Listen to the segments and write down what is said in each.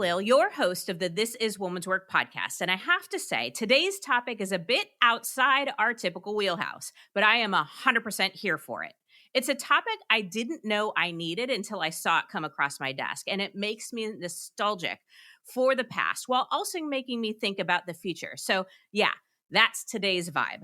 Khalil, your host of the This Is Woman's Work podcast. And I have to say, today's topic is a bit outside our typical wheelhouse, but I am 100% here for it. It's a topic I didn't know I needed until I saw it come across my desk, and it makes me nostalgic for the past while also making me think about the future. So, yeah, that's today's vibe.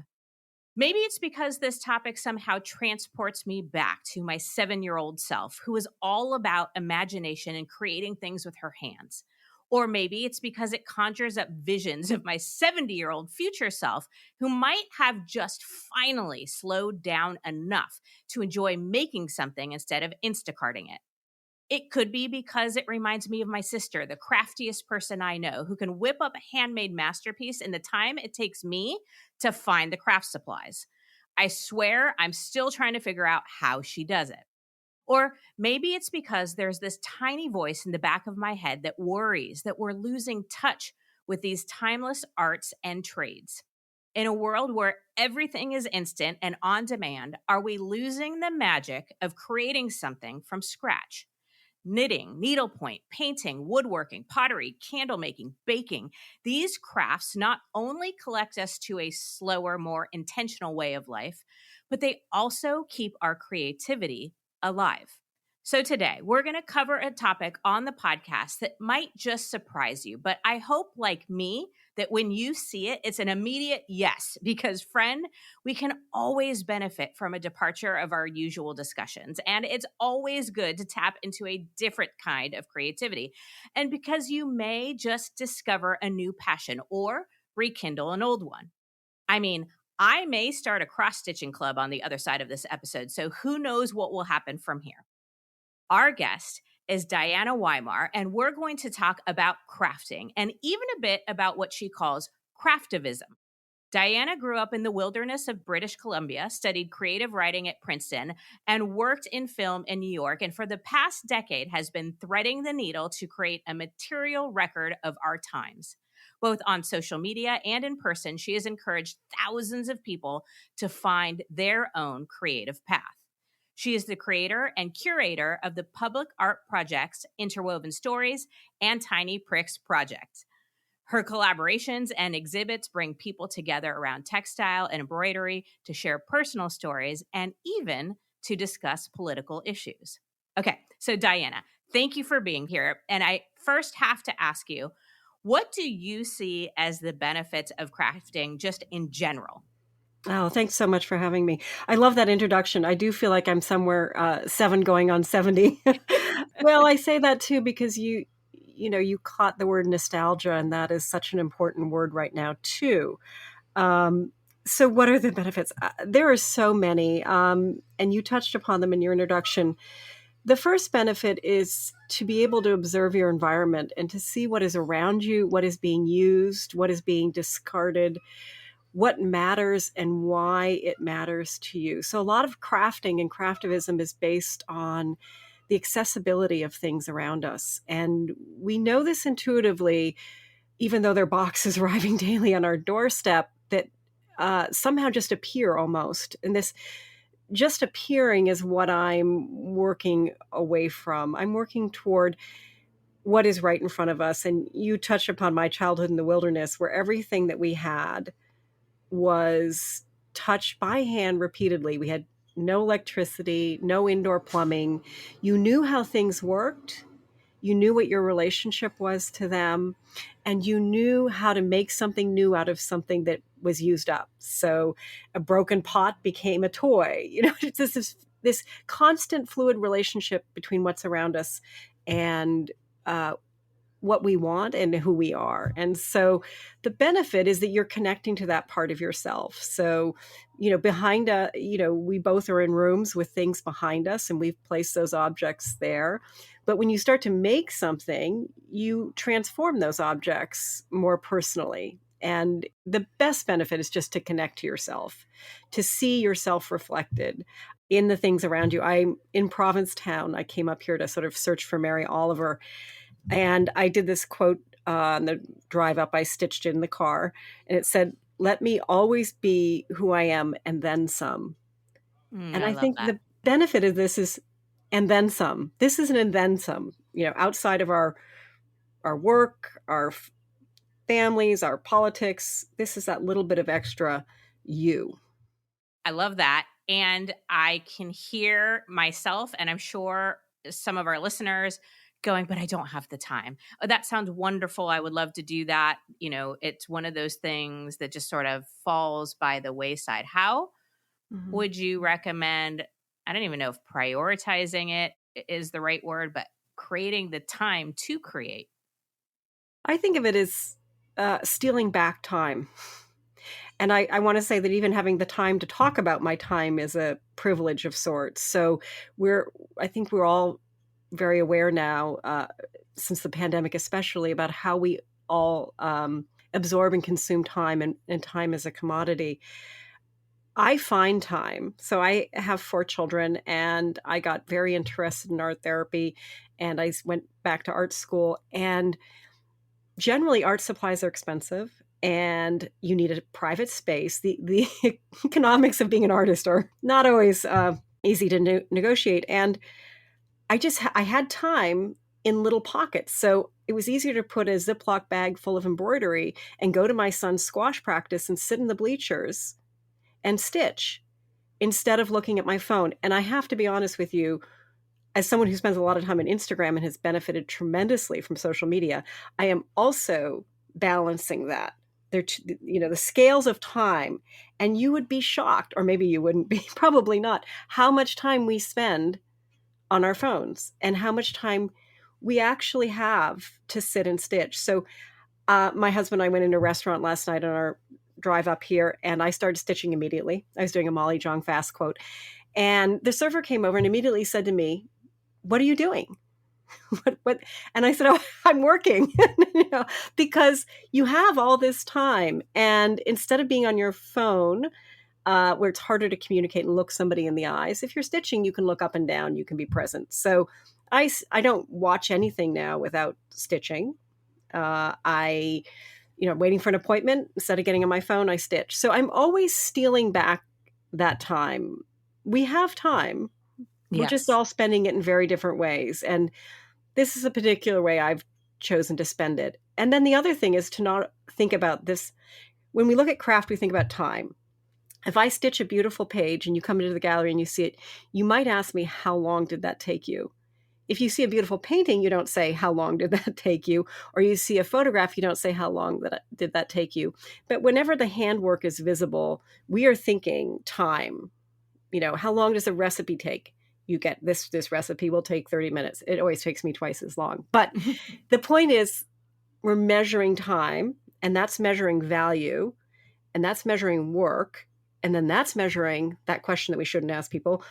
Maybe it's because this topic somehow transports me back to my 7-year-old self, who is all about imagination and creating things with her hands. Or maybe it's because it conjures up visions of my 70-year-old future self, who might have just finally slowed down enough to enjoy making something instead of Instacarting it. It could be because it reminds me of my sister, the craftiest person I know, who can whip up a handmade masterpiece in the time it takes me to find the craft supplies. I swear I'm still trying to figure out how she does it. Or maybe it's because there's this tiny voice in the back of my head that worries that we're losing touch with these timeless arts and trades. In a world where everything is instant and on demand, are we losing the magic of creating something from scratch? Knitting, needlepoint, painting, woodworking, pottery, candle making, baking. These crafts not only collect us to a slower, more intentional way of life, but they also keep our creativity alive. So today, we're going to cover a topic on the podcast that might just surprise you, but I hope, like me, that when you see it, it's an immediate yes, because friend, we can always benefit from a departure of our usual discussions, and it's always good to tap into a different kind of creativity. And because you may just discover a new passion or rekindle an old one. I mean, I may start a cross-stitching club on the other side of this episode, so who knows what will happen from here. Our guest is Diana Weymar, and we're going to talk about crafting and even a bit about what she calls craftivism. Diana grew up in the wilderness of British Columbia, studied creative writing at Princeton, and worked in film in New York, and for the past decade has been threading the needle to create a material record of our times. Both on social media and in person, she has encouraged thousands of people to find their own creative path. She is the creator and curator of the public art projects Interwoven Stories and Tiny Pricks Project. Her collaborations and exhibits bring people together around textile and embroidery to share personal stories and even to discuss political issues. Okay, so Diana, thank you for being here. And I first have to ask you, what do you see as the benefits of crafting just in general? Oh, thanks so much for having me. I love that introduction. I do feel like I'm somewhere 7 going on 70. Well, I say that too because you caught the word nostalgia, and that is such an important word right now too. So what are the benefits? There are so many, and you touched upon them in your introduction. The first benefit is to be able to observe your environment and to see what is around you, what is being used, what is being discarded, what matters and why it matters to you. So a lot of crafting and craftivism is based on the accessibility of things around us. And we know this intuitively, even though there are boxes arriving daily on our doorstep that somehow just appear almost. And this just appearing is what I'm working away from. I'm working toward what is right in front of us. And you touched upon my childhood in the wilderness, where everything that we had was touched by hand repeatedly. We had no electricity, no indoor plumbing. You knew how things worked. You knew what your relationship was to them, and you knew how to make something new out of something that was used up. So a broken pot became a toy. It's this constant fluid relationship between what's around us and what we want and who we are. And so the benefit is that you're connecting to that part of yourself. So, behind we both are in rooms with things behind us, and we've placed those objects there. But when you start to make something, you transform those objects more personally. And the best benefit is just to connect to yourself, to see yourself reflected in the things around you. I'm in Provincetown. I came up here to sort of search for Mary Oliver. And I did this quote on the drive up. I stitched it in the car, and it said, "Let me always be who I am and then some." And I I love think that. the benefit of this is, and then some. This is an and then some, outside of our our work, our families, our politics. This is that little bit of extra you. I love that. And I can hear myself, and I'm sure some of our listeners going, but I don't have the time. Oh, that sounds wonderful. I would love to do that. It's one of those things that just sort of falls by the wayside. How Mhm. would you recommend? I don't even know if prioritizing it is the right word, but creating the time to create. I think of it as stealing back time. And I want to say that even having the time to talk about my time is a privilege of sorts. So we're, I think we're all very aware now, since the pandemic, especially about how we all absorb and consume time, and time is a commodity. I find time. So I have 4 children, and I got very interested in art therapy, and went back to art school. And generally, art supplies are expensive, and you need a private space. The economics of being an artist are not always easy to negotiate. And I had time in little pockets, so it was easier to put a Ziploc bag full of embroidery and go to my son's squash practice and sit in the bleachers and stitch instead of looking at my phone. And I have to be honest with you, as someone who spends a lot of time on Instagram and has benefited tremendously from social media, I am also balancing that. The scales of time, and you would be shocked, or maybe you wouldn't be, probably not, how much time we spend on our phones and how much time we actually have to sit and stitch. So, my husband and I went into a restaurant last night on our drive up here, and I started stitching immediately. I was doing a Molly Jong Fast quote, and the server came over and immediately said to me, "What are you doing?" What? And I said, "Oh, I'm working." Because you have all this time, and instead of being on your phone, where it's harder to communicate and look somebody in the eyes, if you're stitching, you can look up and down, you can be present. So I don't watch anything now without stitching. I waiting for an appointment, instead of getting on my phone, I stitch. So I'm always stealing back that time. We have time. We're just Yes. all spending it in very different ways. And this is a particular way I've chosen to spend it. And then the other thing is to not think about this. When we look at craft, we think about time. If I stitch a beautiful page and you come into the gallery and you see it, you might ask me, how long did that take you? If you see a beautiful painting, you don't say, how long did that take you? Or you see a photograph, you don't say, how long did that take you? But whenever the handwork is visible, we are thinking time. How long does a recipe take? You get this recipe will take 30 minutes. It always takes me twice as long. But the point is, we're measuring time, and that's measuring value, and that's measuring work, and then that's measuring that question that we shouldn't ask people,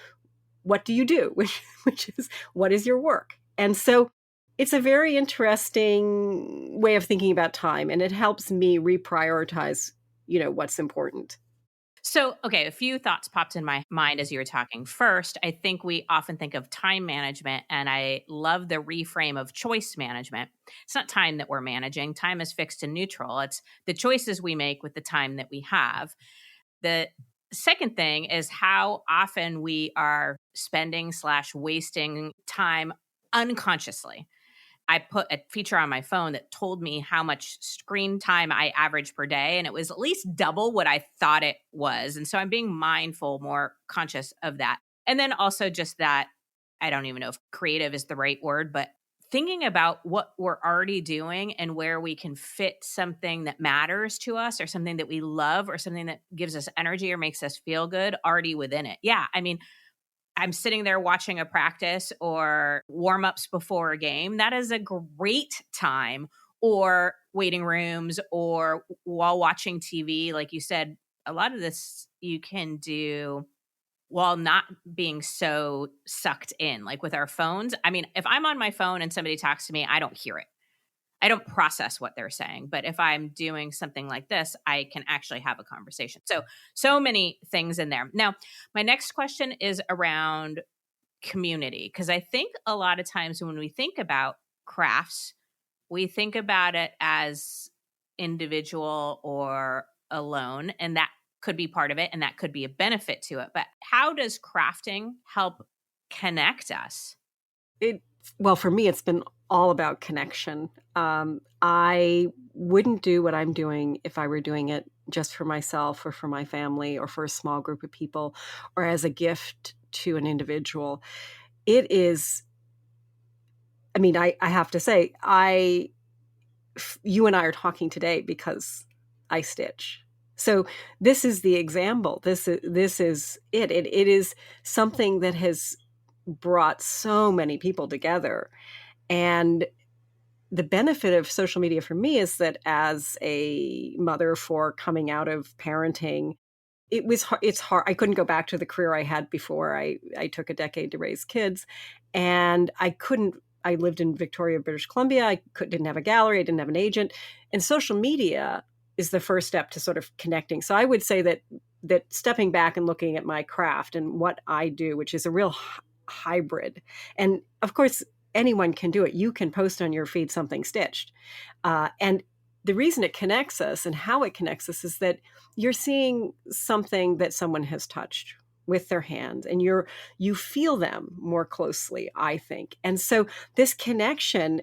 what do you do? Which is, what is your work? And so it's a very interesting way of thinking about time, and it helps me reprioritize, what's important. So, okay, a few thoughts popped in my mind as you were talking. First, I think we often think of time management, and I love the reframe of choice management. It's not time that we're managing, time is fixed and neutral. It's the choices we make with the time that we have. The second thing is how often we are spending slash wasting time unconsciously. I put a feature on my phone that told me how much screen time I average per day, and it was at least double what I thought it was. And so I'm being mindful, more conscious of that. And then also just that, I don't even know if creative is the right word, but thinking about what we're already doing and where we can fit something that matters to us or something that we love or something that gives us energy or makes us feel good already within it. Yeah. I mean, I'm sitting there watching a practice or warm ups before a game. That is a great time. Or waiting rooms or while watching TV. Like you said, a lot of this you can do while not being so sucked in, like with our phones. I mean, if I'm on my phone and somebody talks to me, I don't hear it. I don't process what they're saying. But if I'm doing something like this, I can actually have a conversation. So many things in there. Now, my next question is around community, because I think a lot of times when we think about crafts, we think about it as individual or alone, and that could be part of it and that could be a benefit to it. But how does crafting help connect us? It Well, for me, it's been all about connection. I wouldn't do what I'm doing if I were doing it just for myself or for my family or for a small group of people or as a gift to an individual. It is, I mean, I have to say, you and I are talking today because I stitch. So this is the example. This is it. It is something that has brought so many people together. And the benefit of social media for me is that as a mother for coming out of parenting, it's hard. I couldn't go back to the career I had before. I took a decade to raise kids, and I lived in Victoria, British Columbia. Didn't have a gallery. I didn't have an agent, and social media is the first step to sort of connecting. So I would say that stepping back and looking at my craft and what I do, which is a real hybrid, and of course anyone can do it. You can post on your feed something stitched, and the reason it connects us and how it connects us is that you're seeing something that someone has touched with their hands, and you feel them more closely, I think. And so this connection,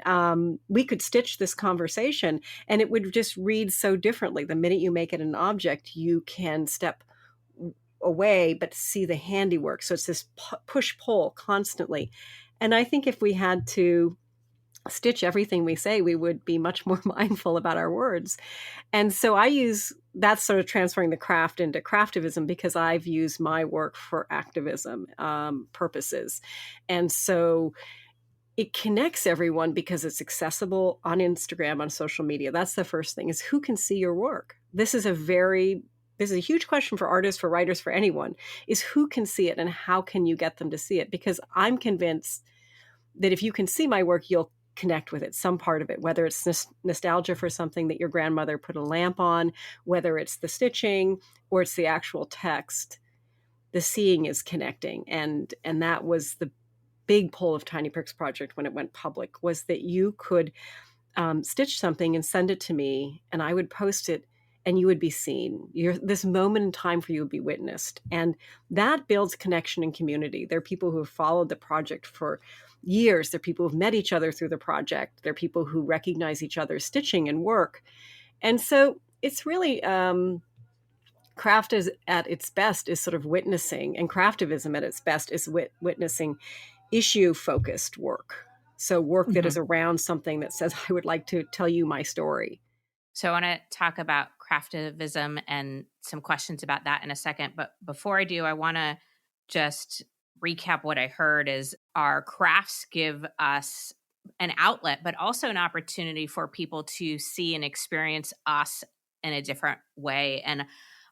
we could stitch this conversation and it would just read so differently. The minute you make it an object, you can step away but see the handiwork. So it's this push pull constantly. And I think if we had to stitch everything we say, we would be much more mindful about our words. And so I use that's sort of transferring the craft into craftivism because I've used my work for activism purposes. And so it connects everyone because it's accessible on Instagram, on social media. That's the first thing, is who can see your work. This is a huge question for artists, for writers, for anyone, is who can see it and how can you get them to see it? Because I'm convinced that if you can see my work, you'll connect with it, some part of it, whether it's nostalgia for something that your grandmother put a lamp on, whether it's the stitching or it's the actual text. The seeing is connecting. And that was the big pull of Tiny Pricks Project when it went public, was that you could stitch something and send it to me, and I would post it and you would be seen. This moment in time for you would be witnessed. And that builds connection and community. There are people who have followed the project for years. There are people who've met each other through the project. There are people who recognize each other's stitching and work. And so it's really, craft is at its best is sort of witnessing, and craftivism at its best is witnessing issue-focused work. So work that is around something that says, I would like to tell you my story. So I want to talk about craftivism and some questions about that in a second. But before I do, I want to just recap what I heard is our crafts give us an outlet, but also an opportunity for people to see and experience us in a different way. And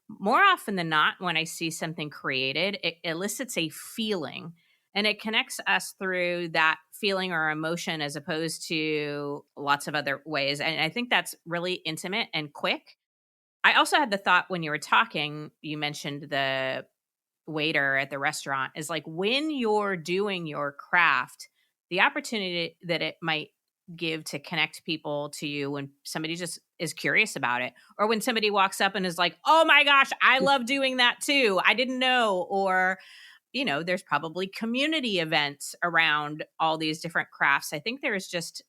more often than not, when I see something created, it elicits a feeling and it connects us through that feeling or emotion as opposed to lots of other ways. And I think that's really intimate and quick. I also had the thought when you were talking, you mentioned the waiter at the restaurant, is like when you're doing your craft, the opportunity that it might give to connect people to you when somebody just is curious about it, or when somebody walks up and is like, oh my gosh, I love doing that too, I didn't know. Or there's probably community events around all these different crafts. I think there's just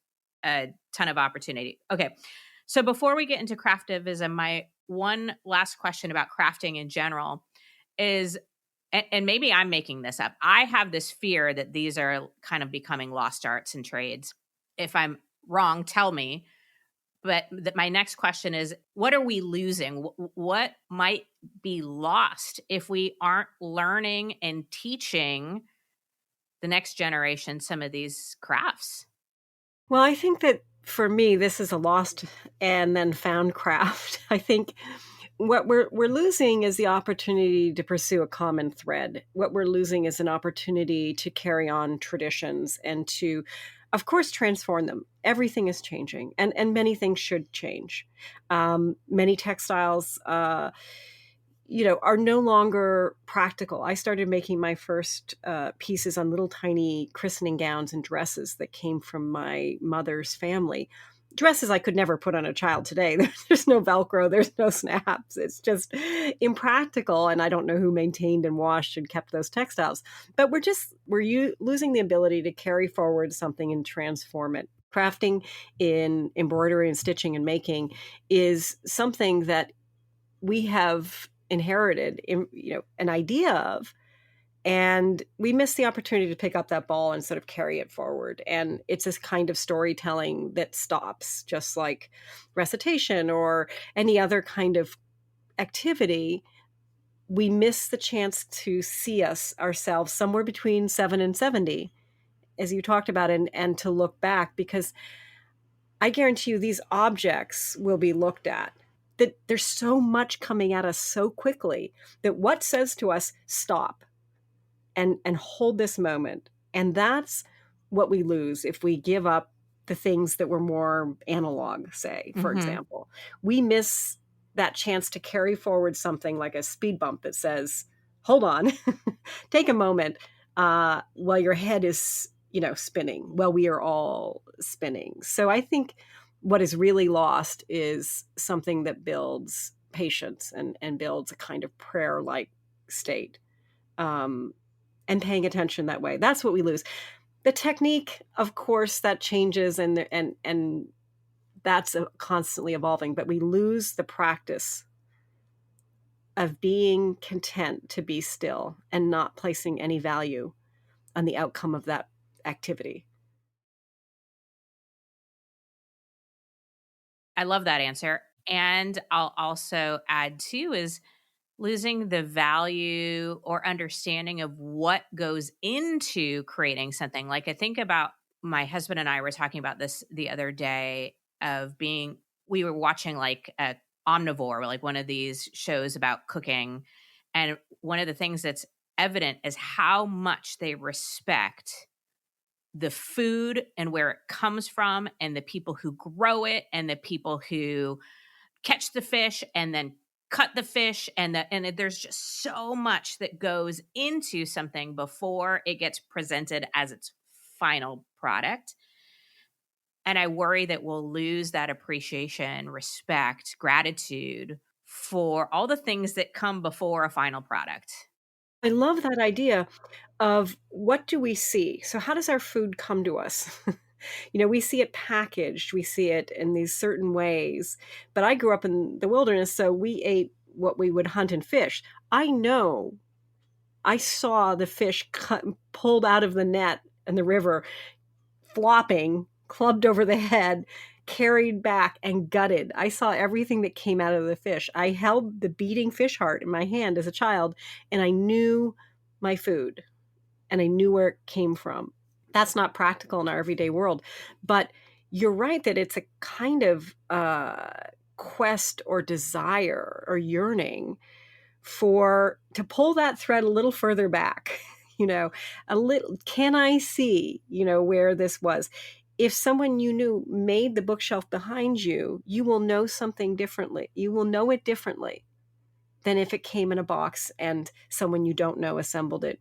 a ton of opportunity. Okay. So before we get into craftivism, my one last question about crafting in general is, and maybe I'm making this up, I have this fear that these are kind of becoming lost arts and trades. If I'm wrong, tell me. But my next question is, what are we losing? What might be lost if we aren't learning and teaching the next generation some of these crafts? Well, I think that for me, this is a lost and then found craft. I think what we're losing is the opportunity to pursue a common thread. What we're losing is an opportunity to carry on traditions and to, of course, transform them. Everything is changing, and many things should change. Many textiles, are no longer practical. I started making my first pieces on little tiny christening gowns and dresses that came from my mother's family. Dresses I could never put on a child today. There's no Velcro, there's no snaps. It's just impractical. And I don't know who maintained and washed and kept those textiles. But we're losing the ability to carry forward something and transform it. Crafting in embroidery and stitching and making is something that we have inherited, an idea of, and we miss the opportunity to pick up that ball and sort of carry it forward. And it's this kind of storytelling that stops, just like recitation or any other kind of activity. We miss the chance to see ourselves somewhere between 7 and 70, as you talked about, and to look back, because I guarantee you these objects will be looked at. That there's so much coming at us so quickly that what says to us, stop and hold this moment. And that's what we lose if we give up the things that were more analog, say, for Mm-hmm. example. We miss that chance to carry forward something like a speed bump that says, hold on, take a moment while your head is, spinning, while we are all spinning. So I think what is really lost is something that builds patience and builds a kind of prayer-like state. Um, and paying attention that way. That's what we lose. The technique, of course, that changes and that's constantly evolving, but we lose the practice of being content to be still and not placing any value on the outcome of that activity. I love that answer. And I'll also add too is losing the value or understanding of what goes into creating something. Like I think about my husband and I were talking about this the other day of being we were watching like a omnivore, like one of these shows about cooking. And one of the things that's evident is how much they respect the food and where it comes from and the people who grow it and the people who catch the fish and then cut the fish there's just so much that goes into something before it gets presented as its final product. And I worry that we'll lose that appreciation, respect, gratitude for all the things that come before a final product. I love that idea of what do we see? So how does our food come to us? We see it packaged, we see it in these certain ways. But I grew up in the wilderness, so we ate what we would hunt and fish. I know I saw the fish pulled out of the net and the river, flopping, clubbed over the head, carried back, and gutted. I saw everything that came out of the fish. I held the beating fish heart in my hand as a child, and I knew my food, and I knew where it came from. That's not practical in our everyday world. But you're right that it's a kind of quest or desire or yearning for to pull that thread a little further back. A little, can I see, where this was? If someone you knew made the bookshelf behind you, you will know something differently. You will know it differently than if it came in a box and someone you don't know assembled it.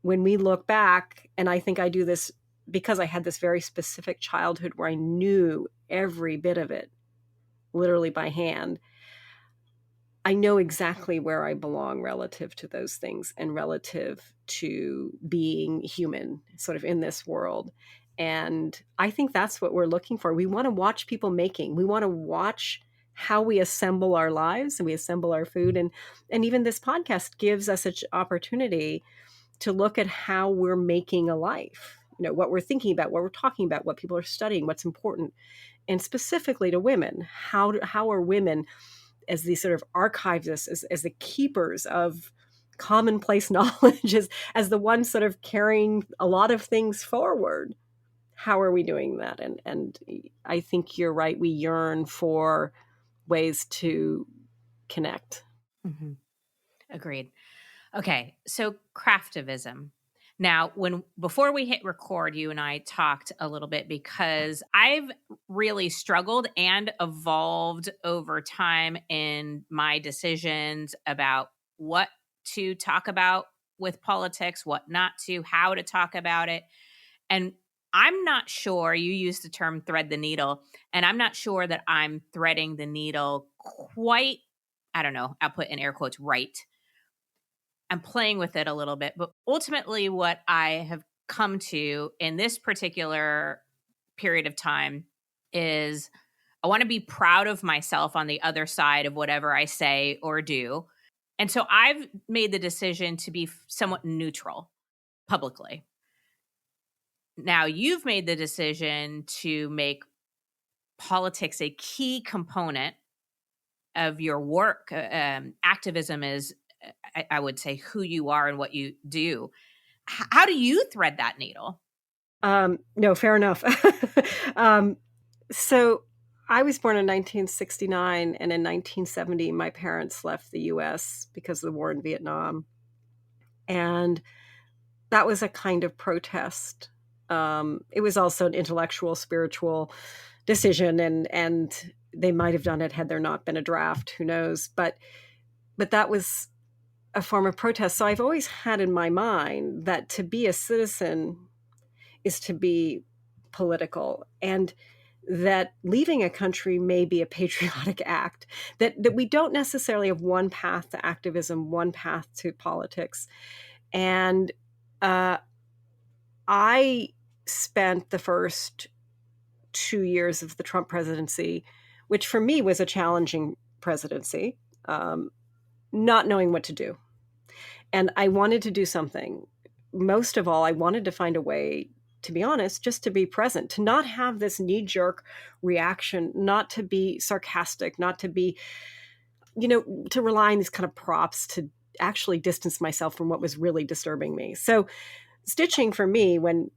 When we look back, and I think I do this because I had this very specific childhood where I knew every bit of it, literally by hand, I know exactly where I belong relative to those things and relative to being human, sort of in this world. And I think that's what we're looking for. We want to watch people making. We want to watch how we assemble our lives and we assemble our food. And even this podcast gives us an opportunity to look at how we're making a life, what we're thinking about, what we're talking about, what people are studying, what's important. And specifically to women, how are women as these sort of archivists, as the keepers of commonplace knowledge, as the ones sort of carrying a lot of things forward. How are we doing that? And I think you're right. We yearn for ways to connect. Mhm. Agreed. Okay, so craftivism. Now, when before we hit record, you and I talked a little bit because I've really struggled and evolved over time in my decisions about what to talk about with politics, what not to, how to talk about it. And I'm not sure, you used the term thread the needle, and I'm not sure that I'm threading the needle quite, I don't know, I'll put in air quotes, right. I'm playing with it a little bit, but ultimately, what I have come to in this particular period of time is I want to be proud of myself on the other side of whatever I say or do. And so I've made the decision to be somewhat neutral publicly. Now you've made the decision to make politics a key component of your work. Activism is, I would say, who you are and what you do. How do you thread that needle? No, fair enough. So I was born in 1969, and in 1970, my parents left the US because of the war in Vietnam. And that was a kind of protest. It was also an intellectual, spiritual decision, and they might have done it had there not been a draft. Who knows? But that was a form of protest. So I've always had in my mind that to be a citizen is to be political, and that leaving a country may be a patriotic act, that we don't necessarily have one path to activism, one path to politics. And I spent the first 2 years of the Trump presidency, which for me was a challenging presidency, not knowing what to do. And I wanted to do something. Most of all, I wanted to find a way, to be honest, just to be present, to not have this knee-jerk reaction, not to be sarcastic, not to be, to rely on these kind of props to actually distance myself from what was really disturbing me. So stitching for me, when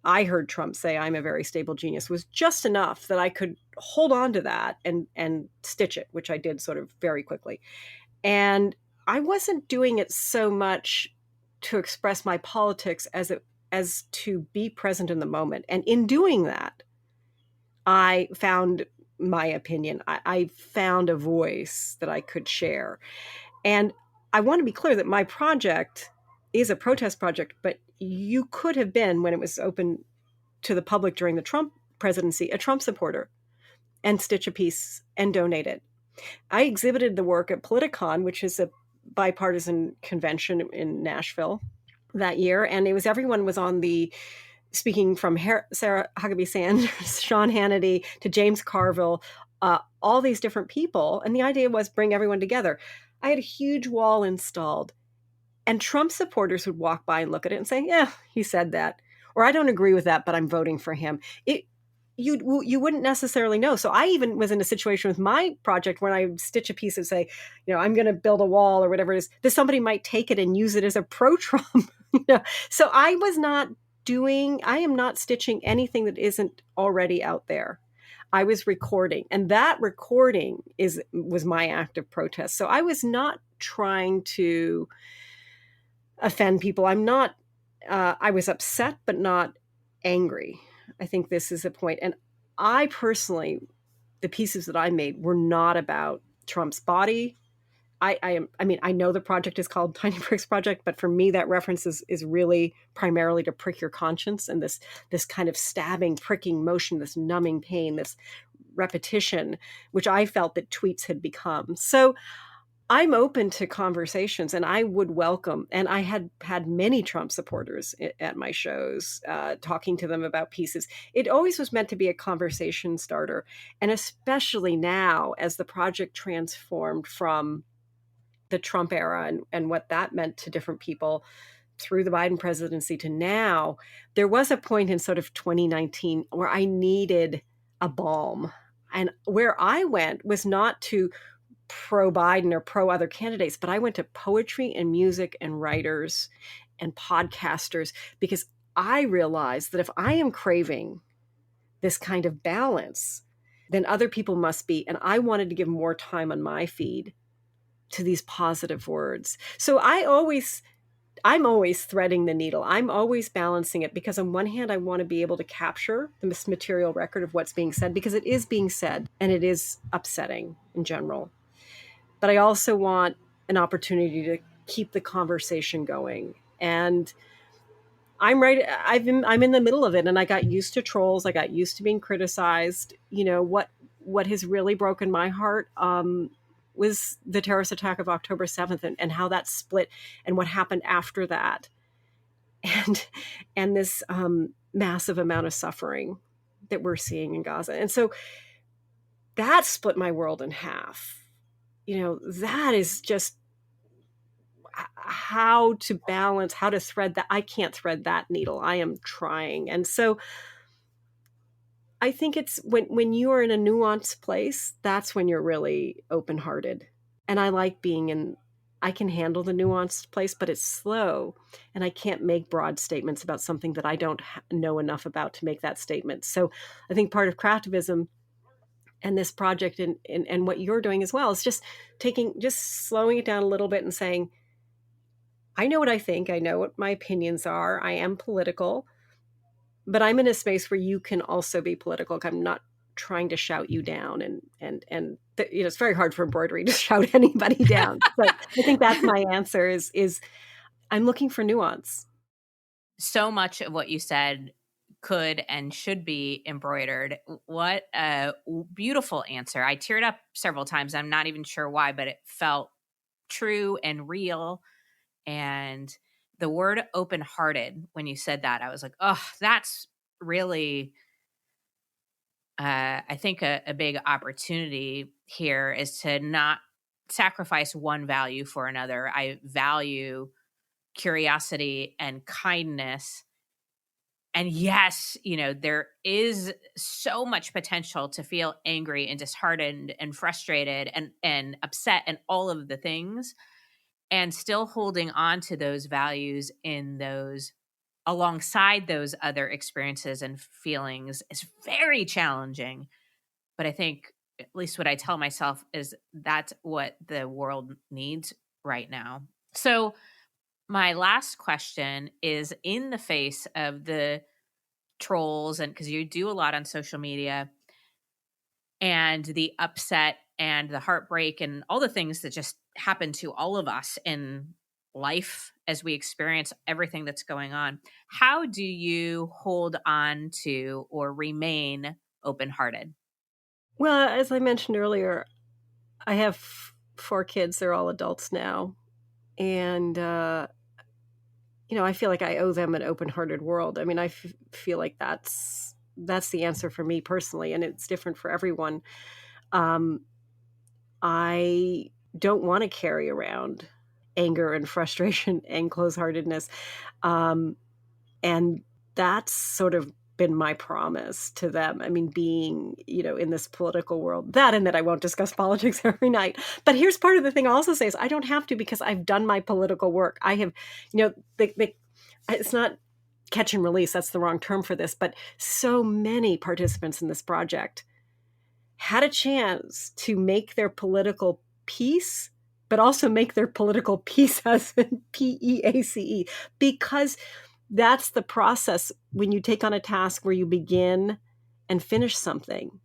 I heard Trump say I'm a very stable genius, was just enough that I could hold on to that and stitch it, which I did sort of very quickly. And I wasn't doing it so much to express my politics as to be present in the moment. And in doing that, I found my opinion. I found a voice that I could share. And I want to be clear that my project is a protest project, but you could have been, when it was open to the public during the Trump presidency, a Trump supporter and stitch a piece and donate it. I exhibited the work at Politicon, which is a bipartisan convention in Nashville that year. And everyone was on the speaking, from Sarah Huckabee Sanders, Sean Hannity to James Carville, all these different people. And the idea was bring everyone together. I had a huge wall installed, and Trump supporters would walk by and look at it and say, yeah, he said that. Or I don't agree with that, but I'm voting for him. You wouldn't necessarily know. So I even was in a situation with my project when I stitch a piece and say, I'm going to build a wall or whatever it is, that somebody might take it and use it as a pro-Trump. So I am not stitching anything that isn't already out there. I was recording, and that recording was my act of protest. So I was not trying to offend people. I was upset, but not angry. I think this is a point. And I personally, the pieces that I made were not about Trump's body. I know the project is called Tiny Pricks Project, but for me, that reference is really primarily to prick your conscience, and this kind of stabbing, pricking motion, this numbing pain, this repetition, which I felt that tweets had become. So I'm open to conversations, and I would welcome, and I had many Trump supporters at my shows, talking to them about pieces. It always was meant to be a conversation starter. And especially now, as the project transformed from the Trump era and what that meant to different people through the Biden presidency to now, there was a point in sort of 2019 where I needed a balm. And where I went was not to pro Biden or pro other candidates, but I went to poetry and music and writers and podcasters, because I realized that if I am craving this kind of balance, then other people must be. And I wanted to give more time on my feed to these positive words. So I'm always threading the needle. I'm always balancing it, because on one hand, I want to be able to capture this material record of what's being said, because it is being said and it is upsetting in general. But I also want an opportunity to keep the conversation going. And I'm in the middle of it, and I got used to trolls. I got used to being criticized. What has really broken my heart was the terrorist attack of October 7th and how that split and what happened after that. And this massive amount of suffering that we're seeing in Gaza. And so that split my world in half. That is just how to balance, how to thread that. I can't thread that needle. I am trying. And so I think it's when you are in a nuanced place, that's when you're really open-hearted. And I like I can handle the nuanced place, but it's slow. And I can't make broad statements about something that I don't know enough about to make that statement. So I think part of craftivism and this project and what you're doing as well is just slowing it down a little bit and saying, I know what I think. I know what my opinions are. I am political, but I'm in a space where you can also be political. I'm not trying to shout you down, and it's very hard for embroidery to shout anybody down. So I think that's my answer is I'm looking for nuance. So much of what you said could and should be embroidered. What a beautiful answer. I teared up several times. I'm not even sure why, but it felt true and real. And the word open-hearted, when you said that, I was like, oh, that's really, I think a big opportunity here is to not sacrifice one value for another. I value curiosity and kindness. And yes, there is so much potential to feel angry and disheartened and frustrated and upset and all of the things. And still holding on to those values in those alongside those other experiences and feelings is very challenging. But I think, at least what I tell myself, is that's what the world needs right now. So, my last question is, in the face of the trolls, and because you do a lot on social media, and the upset and the heartbreak and all the things that just happen to all of us in life as we experience everything that's going on, how do you hold on to or remain open-hearted? Well, as I mentioned earlier, I have 4 kids. They're all adults now. And, I feel like I owe them an open-hearted world. I mean, I feel like that's the answer for me personally, and it's different for everyone. Um, I don't want to carry around anger and frustration and close-heartedness. And that's sort of been my promise to them. I mean, being, in this political world, and that I won't discuss politics every night. But here's part of the thing I'll also say is I don't have to, because I've done my political work. I have, it's not catch and release. That's the wrong term for this. But so many participants in this project had a chance to make their political peace, but also make their political peace as in PEACE, because that's the process when you take on a task where you begin and finish something,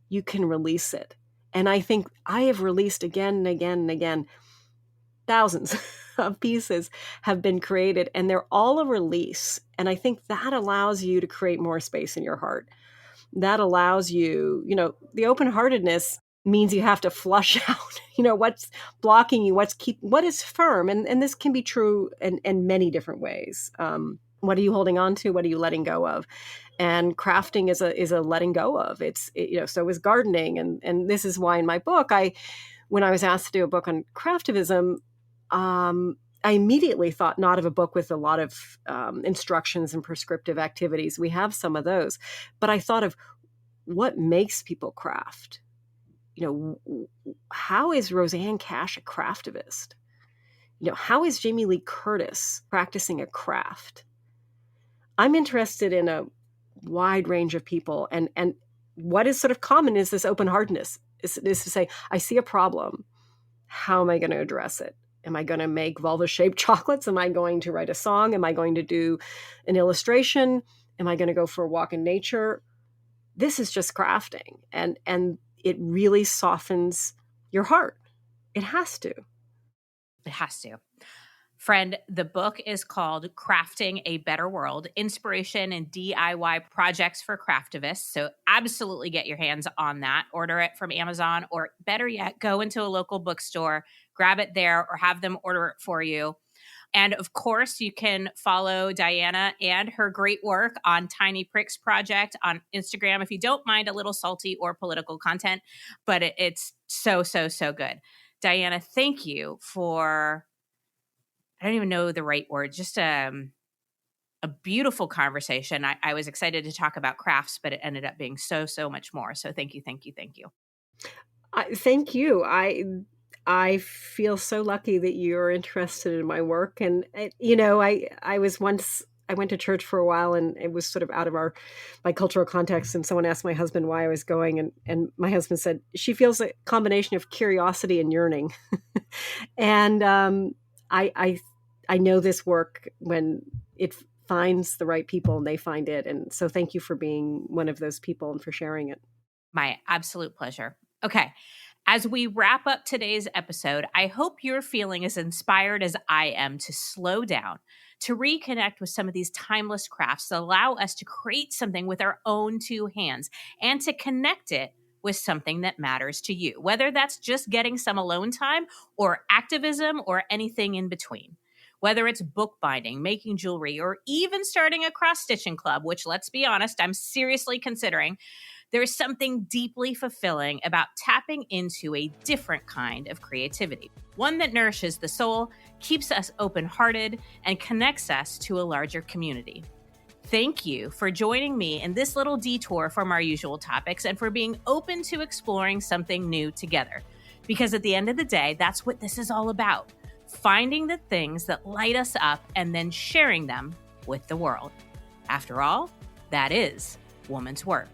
you can release it. And I think I have released again and again and again. Thousands of pieces have been created, and they're all a release. And I think that allows you to create more space in your heart. That allows you, the open-heartedness means you have to flush out, what's blocking you, what is firm. And this can be true in many different ways. What are you holding on to? What are you letting go of? And crafting is a letting go of. So is gardening. And this is why in my book, when I was asked to do a book on craftivism, I immediately thought not of a book with a lot of instructions and prescriptive activities. We have some of those, but I thought of what makes people craft. How is Roseanne Cash a craftivist? How is Jamie Lee Curtis practicing a craft? I'm interested in a wide range of people, and what is sort of common is this open-heartedness, is to say, I see a problem. How am I going to address it? Am I going to make vulva-shaped chocolates? Am I going to write a song? Am I going to do an illustration? Am I going to go for a walk in nature? This is just crafting, and it really softens your heart. It has to. It has to. Friend, the book is called Crafting a Better World: Inspiration and DIY Projects for Craftivists. So absolutely get your hands on that. Order it from Amazon, or better yet, go into a local bookstore, grab it there, or have them order it for you. And of course, you can follow Diana and her great work on Tiny Pricks Project on Instagram if you don't mind a little salty or political content, but it's so, so, so good. Diana, thank you for, I don't even know the right word, just a beautiful conversation. I was excited to talk about crafts, but it ended up being so, so much more. So thank you, thank you, thank you. Thank you. I feel so lucky that you're interested in my work, and I went to church for a while, and it was sort of out of my cultural context. And someone asked my husband why I was going, and my husband said she feels a combination of curiosity and yearning. And I I know this work when it finds the right people and they find it. And so thank you for being one of those people and for sharing it. My absolute pleasure. Okay. As we wrap up today's episode, I hope you're feeling as inspired as I am to slow down, to reconnect with some of these timeless crafts that allow us to create something with our own two hands and to connect it with something that matters to you, whether that's just getting some alone time or activism or anything in between. Whether it's bookbinding, making jewelry, or even starting a cross-stitching club, which, let's be honest, I'm seriously considering, there is something deeply fulfilling about tapping into a different kind of creativity, one that nourishes the soul, keeps us open-hearted, and connects us to a larger community. Thank you for joining me in this little detour from our usual topics and for being open to exploring something new together. Because at the end of the day, that's what this is all about. Finding the things that light us up and then sharing them with the world. After all, that is woman's work.